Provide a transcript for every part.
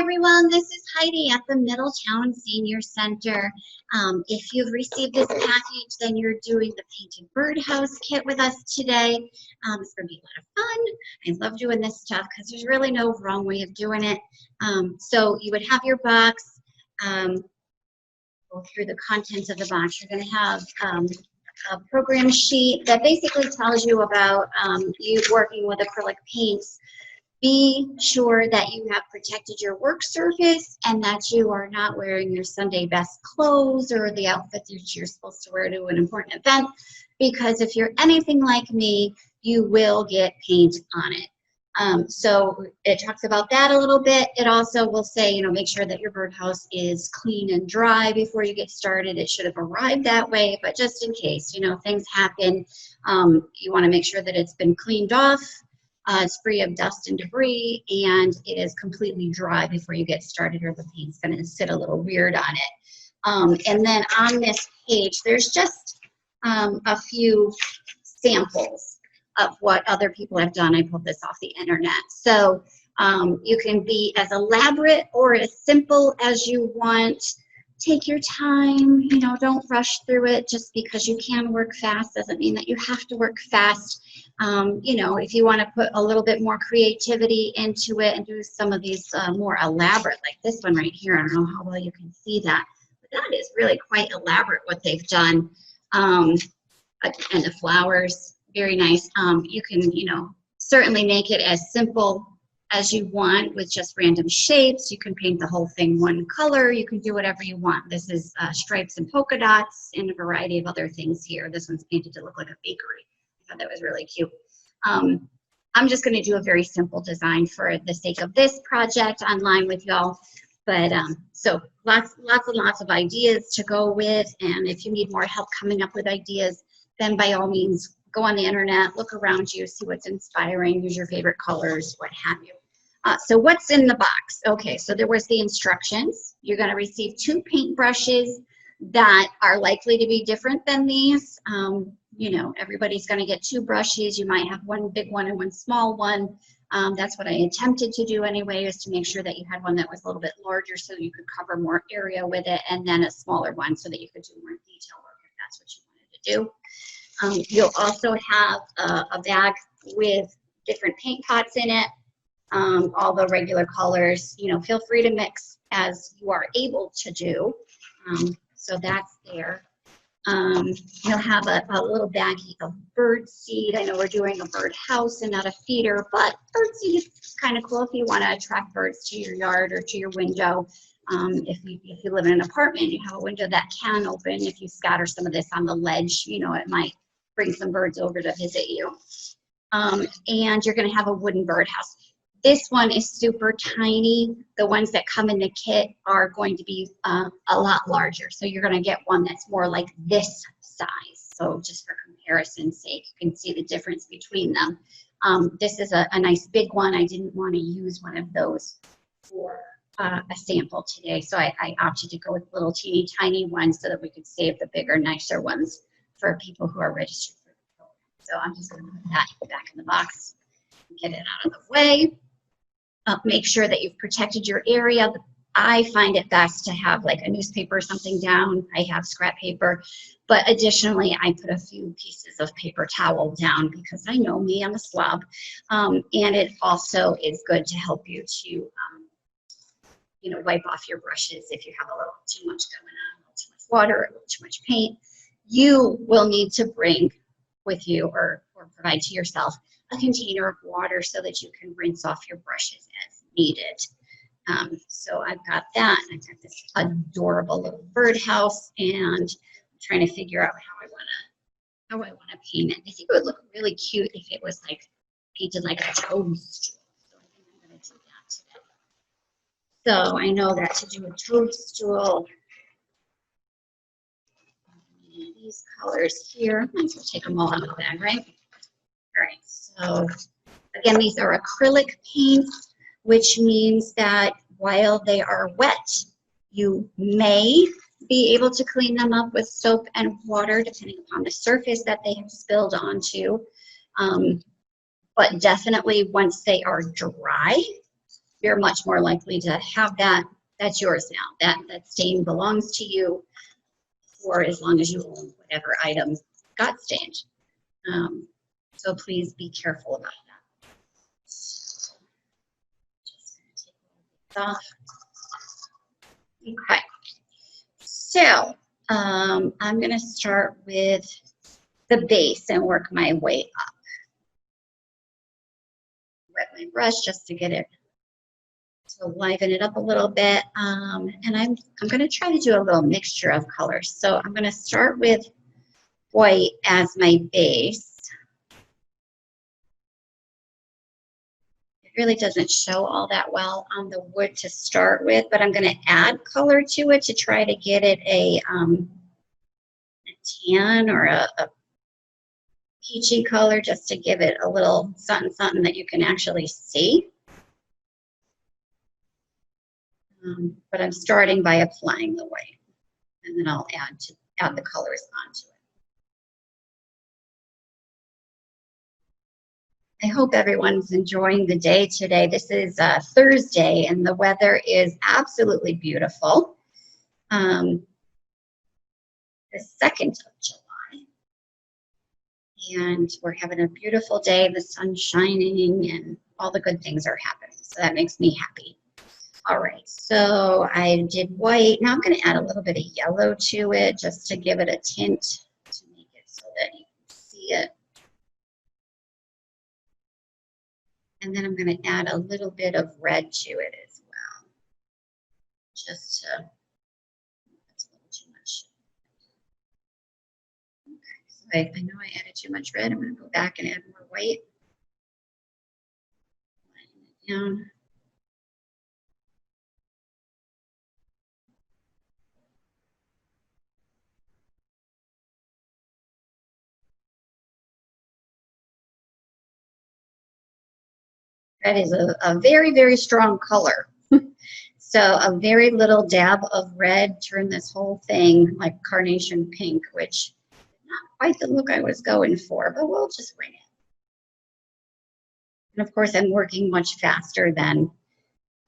everyone, this is Heidi at the Middletown Senior Center. If you've received this package, then you're doing the Painted Birdhouse kit with us today. It's going to be a lot of fun. I love doing this stuff because there's really no wrong way of doing it. So you would have your box. Go through the contents of the box. You're going to have a program sheet that basically tells you about you working with acrylic paints. Be sure that you have protected your work surface and that you are not wearing your Sunday best clothes or the outfit that you're supposed to wear to an important event, because if you're anything like me, you will get paint on it. So it talks about that a little bit. It also will say, make sure that your birdhouse is clean and dry before you get started. It should have arrived that way, but just in case, things happen, you want to make sure that it's been cleaned off. It's free of dust and debris, and it is completely dry before you get started, or the paint's going to sit a little weird on it. And then on this page, there's just a few samples of what other people have done. I pulled this off the internet. So you can be as elaborate or as simple as you want. Take your time, don't rush through it. Just because you can work fast doesn't mean that you have to work fast. If you want to put a little bit more creativity into it and do some of these more elaborate, like this one right here, I don't know how well you can see that, but that is really quite elaborate what they've done. And the flowers, very nice. You can, certainly make it as simple as you want with just random shapes. You can paint the whole thing one color. You can do whatever you want. This is stripes and polka dots and a variety of other things here. This one's painted to look like a bakery. I thought that was really cute. I'm just going to do a very simple design for the sake of this project online with y'all. But so lots and lots of ideas to go with. And if you need more help coming up with ideas, then by all means, go on the internet, look around you, see what's inspiring, use your favorite colors, what have you. So what's in the box? Okay, so there was the instructions. You're going to receive 2 paint brushes that are likely to be different than these. Everybody's going to get 2 brushes. You might have one big one and one small one. That's what I attempted to do anyway, is to make sure that you had one that was a little bit larger so you could cover more area with it, and then a smaller one so that you could do more detail work if that's what you wanted to do. You'll also have a bag with different paint pots in it. All the regular colors, feel free to mix as you are able to do. So that's there. You'll have a little baggie of bird seed. I know we're doing a bird house and not a feeder, but bird seed is kind of cool if you want to attract birds to your yard or to your window. If you live in an apartment, you have a window that can open. If you scatter some of this on the ledge, it might bring some birds over to visit you. And you're going to have a wooden birdhouse. This one is super tiny. The ones that come in the kit are going to be a lot larger. So you're going to get one that's more like this size. So just for comparison's sake, you can see the difference between them. This is a nice big one. I didn't want to use one of those for a sample today. So I opted to go with little teeny tiny ones so that we could save the bigger, nicer ones for people who are registered for the program. So I'm just going to put that back in the box and get it out of the way. Make sure that you've protected your area. I find it best to have like a newspaper or something down. I have scrap paper, but additionally, I put a few pieces of paper towel down because I know me, I'm a slob. And it also is good to help you to, wipe off your brushes if you have a little too much going on, a little too much water, a little too much paint. You will need to bring with you or provide to yourself a container of water so that you can rinse off your brushes as needed. So I've got that. I've got this adorable little birdhouse, and I'm trying to figure out how I want to paint it. I think it would look really cute if it was like painted like a toadstool. So I think I'm going to do that today. So I know that to do a toadstool, these colors here, I might as well take them all out of the bag, right? All right, so again, these are acrylic paints, which means that while they are wet, you may be able to clean them up with soap and water, depending upon the surface that they have spilled onto. But definitely once they are dry, you're much more likely to have that. That's yours now. That stain belongs to you for as long as you own whatever item got stained. So please be careful about that. Just gonna take all this off. Okay. So I'm going to start with the base and work my way up. Wet my brush just to get it, to liven it up a little bit. And I'm going to try to do a little mixture of colors. So I'm going to start with white as my base. It really doesn't show all that well on the wood to start with, but I'm going to add color to it to try to get it a tan or a peachy color, just to give it a little something that you can actually see. But I'm starting by applying the white, and then I'll add the colors onto it. I hope everyone's enjoying the day today. This is Thursday, and the weather is absolutely beautiful. The 2nd of July. And we're having a beautiful day. The sun's shining, and all the good things are happening. So that makes me happy. All right, so I did white. Now I'm going to add a little bit of yellow to it just to give it a tint, to make it so that you can see it. And then I'm going to add a little bit of red to it as well, just to, that's a little too much. Okay, so I know I added too much red. I'm going to go back and add more white. Line it down. Red is a very, very strong color. So a very little dab of red turned this whole thing like carnation pink, which is not quite the look I was going for, but we'll just wing it. And of course, I'm working much faster than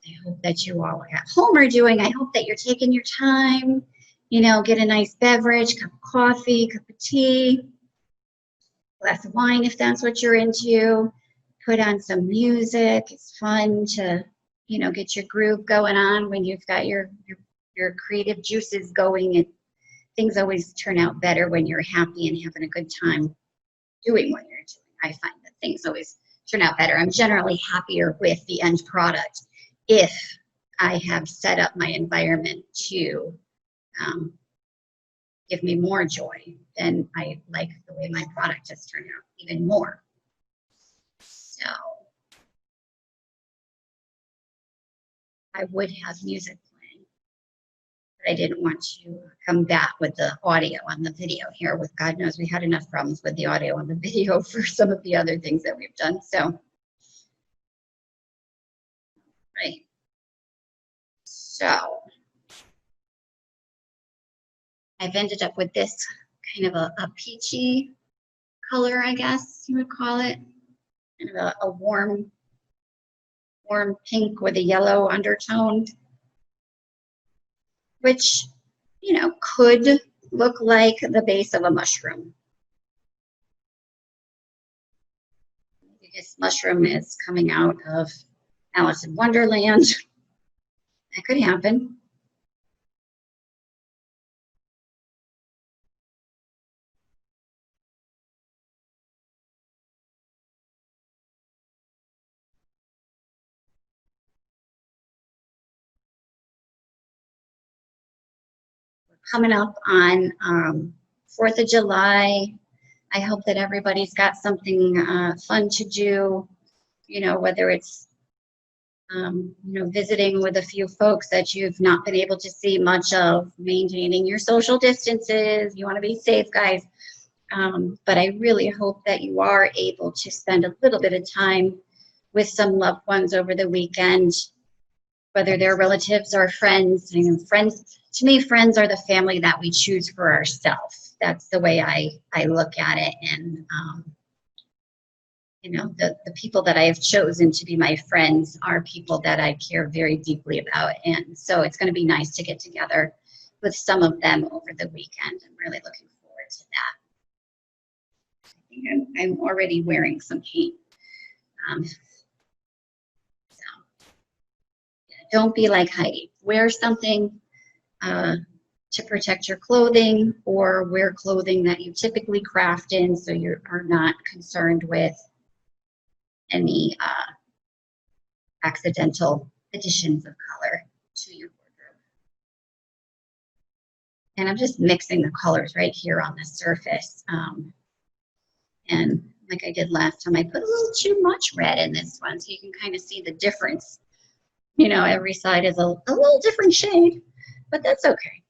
I hope that you all at home are doing. I hope that you're taking your time, you know, get a nice beverage, cup of coffee, cup of tea, glass of wine if that's what you're into. Put on some music. It's fun to, you know, get your groove going on when you've got your creative juices going, and things always turn out better when you're happy and having a good time doing what you're doing. I find that things always turn out better. I'm generally happier with the end product if I have set up my environment to give me more joy. Then I like the way my product has turned out even more. So I would have music playing, but I didn't want to combat with the audio on the video here. With God knows we had enough problems with the audio on the video for some of the other things that we've done. So, right. So I've ended up with this kind of a peachy color, I guess you would call it. Kind of a warm pink with a yellow undertone, which, you know, could look like the base of a mushroom. This mushroom is coming out of Alice in Wonderland. That could happen. Coming up on 4th of July. I hope that everybody's got something fun to do, you know, whether it's, you know, visiting with a few folks that you've not been able to see much of, maintaining your social distances. You want to be safe, guys. But I really hope that you are able to spend a little bit of time with some loved ones over the weekend, whether they're relatives or friends. You know, friends, to me, friends are the family that we choose for ourselves. That's the way I look at it. And you know, the people that I have chosen to be my friends are people that I care very deeply about. And so it's going to be nice to get together with some of them over the weekend. I'm really looking forward to that. I think I'm already wearing some paint. So yeah, don't be like Heidi. Wear something to protect your clothing, or wear clothing that you typically craft in so you are not concerned with any accidental additions of color to your wardrobe. And I'm just mixing the colors right here on the surface. And like I did last time, I put a little too much red in this one, so you can kind of see the difference. You know, every side is a little different shade, but that's okay.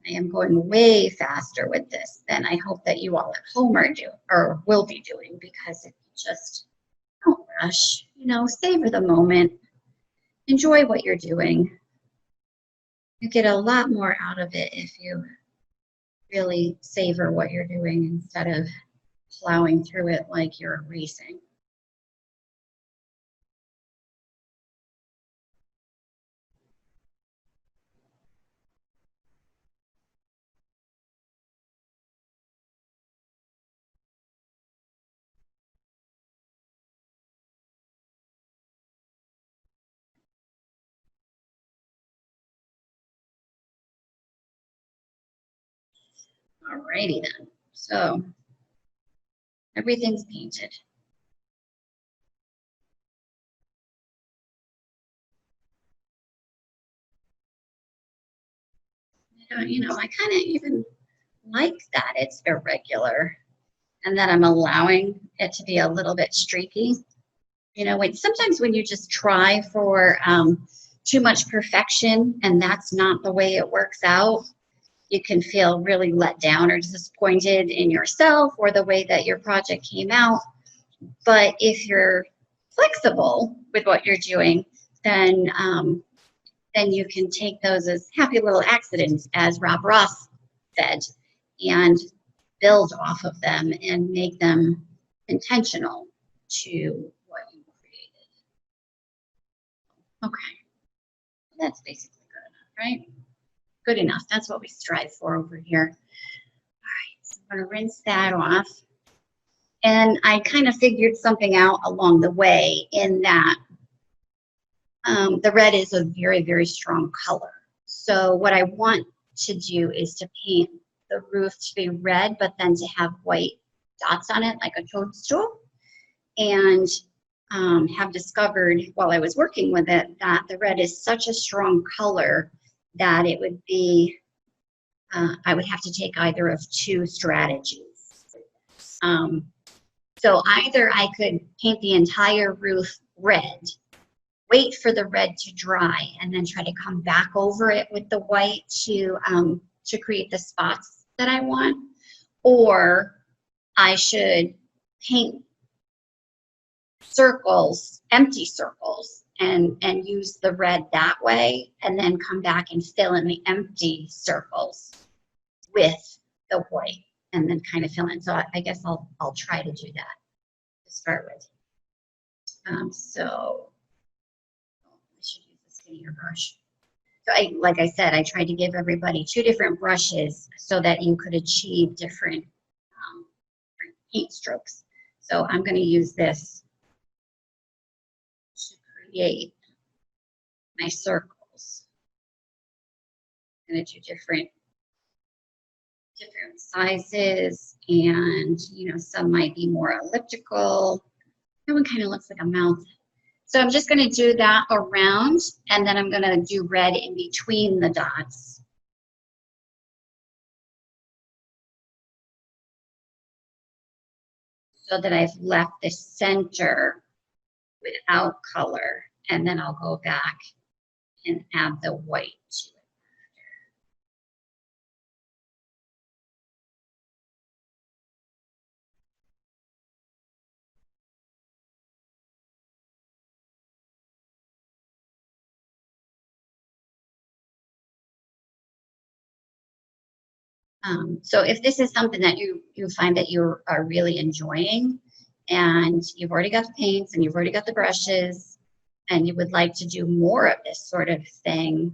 I am going way faster with this than I hope that you all at home are doing or will be doing, because if you just don't rush, you know, savor the moment, enjoy what you're doing. You get a lot more out of it if you really savor what you're doing instead of plowing through it like you're racing. Alrighty then. So everything's painted. You know, I kind of even like that it's irregular and that I'm allowing it to be a little bit streaky. You know, sometimes when you just try for too much perfection and that's not the way it works out, you can feel really let down or disappointed in yourself or the way that your project came out. But if you're flexible with what you're doing, then you can take those as happy little accidents, as Rob Ross said, and build off of them and make them intentional to what you created. Okay, that's basically good enough, right? Good enough. That's what we strive for over here. All right, so I'm going to rinse that off. And I kind of figured something out along the way in that the red is a very, very strong color. So what I want to do is to paint the roof to be red, but then to have white dots on it like a toadstool. And have discovered while I was working with it that the red is such a strong color that it would be, I would have to take either of two strategies. So either I could paint the entire roof red, wait for the red to dry, and then try to come back over it with the white to create the spots that I want, or I should paint circles, empty circles, and use the red that way, and then come back and fill in the empty circles with the white, and then kind of fill in. So I guess I'll try to do that to start with. So I should use a skinnier brush. So like I said, I tried to give everybody two different brushes so that you could achieve different paint strokes. So I'm going to use this to create my circles. I'm going to do different sizes, and you know, some might be more elliptical. That one kind of looks like a mouth. So I'm just going to do that around, and then I'm going to do red in between the dots. So that I've left the center without color, and then I'll go back and add the white to it. So if this is something that you find that you are really enjoying, and you've already got the paints and you've already got the brushes, and you would like to do more of this sort of thing,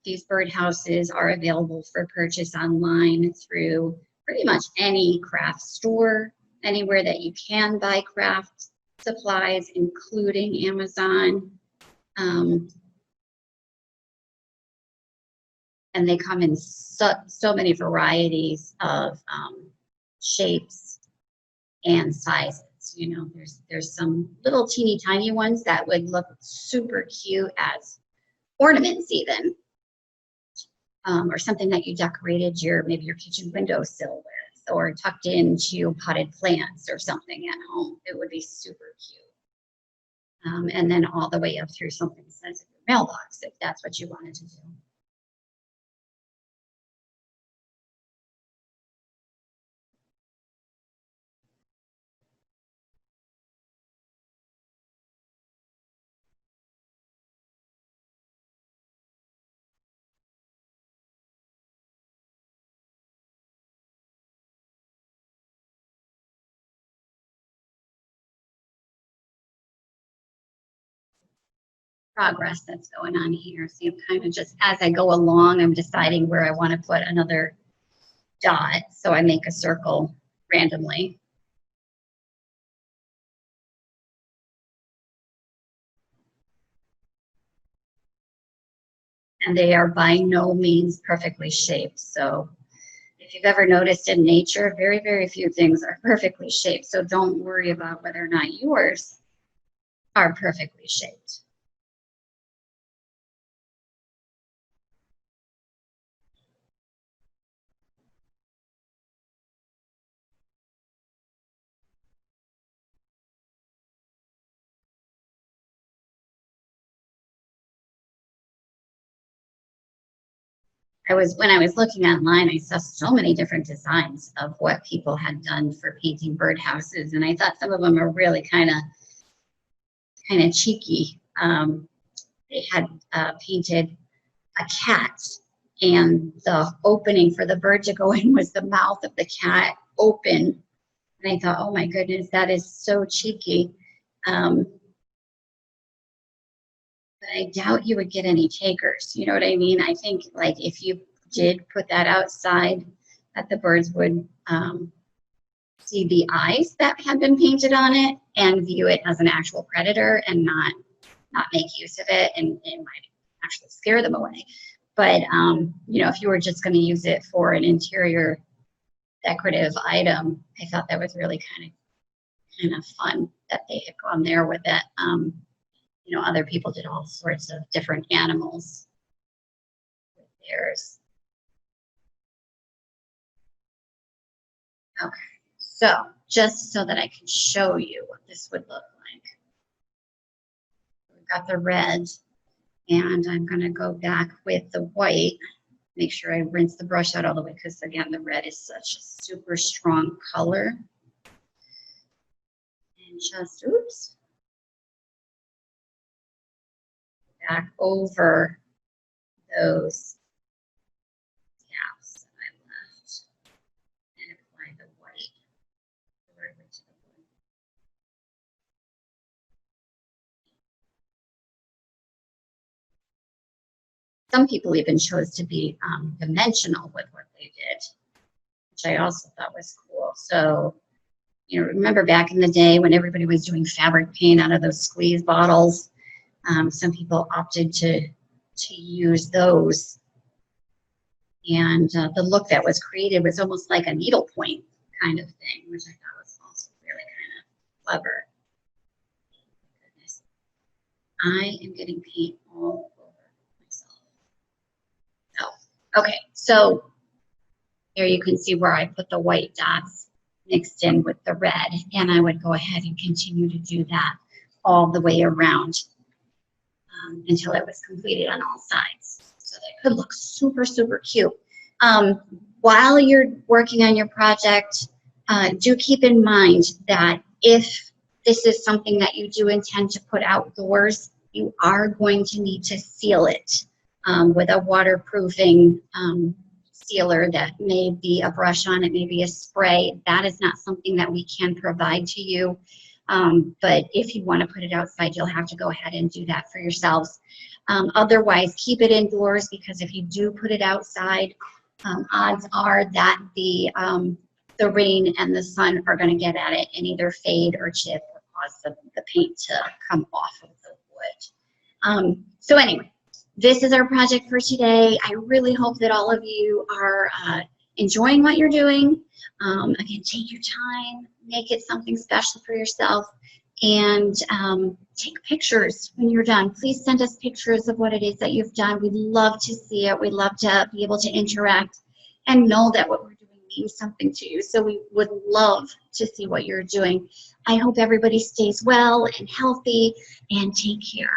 these birdhouses are available for purchase online through pretty much any craft store, anywhere that you can buy craft supplies, including Amazon. And they come in so many varieties of shapes and sizes. You know, there's some little teeny tiny ones that would look super cute as ornaments even, or something that you decorated maybe your kitchen windowsill with, or tucked into potted plants or something at home. It would be super cute. And then all the way up through something the size of your mailbox, if that's what you wanted to do. Progress that's going on here. See, I'm kind of just, as I go along, I'm deciding where I want to put another dot. So I make a circle randomly. And they are by no means perfectly shaped. So if you've ever noticed in nature, very, very few things are perfectly shaped. So don't worry about whether or not yours are perfectly shaped. When I was looking online, I saw so many different designs of what people had done for painting birdhouses, and I thought some of them are really kind of cheeky. They had painted a cat, and the opening for the bird to go in was the mouth of the cat open, and I thought, oh my goodness, that is so cheeky. But I doubt you would get any takers. You know what I mean? I think like if you did put that outside, that the birds would see the eyes that have been painted on it and view it as an actual predator and not make use of it, and it might actually scare them away. But you know, if you were just going to use it for an interior decorative item, I thought that was really kind of fun that they had gone there with it. You know, other people did all sorts of different animals with theirs. Okay, so just so that I can show you what this would look like. We've got the red, and I'm going to go back with the white. Make sure I rinse the brush out all the way, because again, the red is such a super strong color. And just, oops. Back over those gaps that I left and apply the white directly to the blue. Some people even chose to be dimensional with what they did, which I also thought was cool. So, you know, remember back in the day when everybody was doing fabric paint out of those squeeze bottles? Some people opted to use those, and the look that was created was almost like a needlepoint kind of thing, which I thought was also really kind of clever. Goodness, I am getting paint all over myself. Oh, okay, so here you can see where I put the white dots mixed in with the red, and I would go ahead and continue to do that all the way around. Until it was completed on all sides. So that could look super, super cute. While you're working on your project, do keep in mind that if this is something that you do intend to put outdoors, you are going to need to seal it with a waterproofing sealer that may be a brush on, it may be a spray. That is not something that we can provide to you. But if you want to put it outside, you'll have to go ahead and do that for yourselves. Otherwise, keep it indoors, because if you do put it outside, odds are that the rain and the sun are going to get at it and either fade or chip or cause the paint to come off of the wood. So anyway, this is our project for today. I really hope that all of you are enjoying what you're doing. Again, take your time, make it something special for yourself, and take pictures when you're done. Please send us pictures of what it is that you've done. We'd love to see it. We'd love to be able to interact and know that what we're doing means something to you. So we would love to see what you're doing. I hope everybody stays well and healthy, and take care.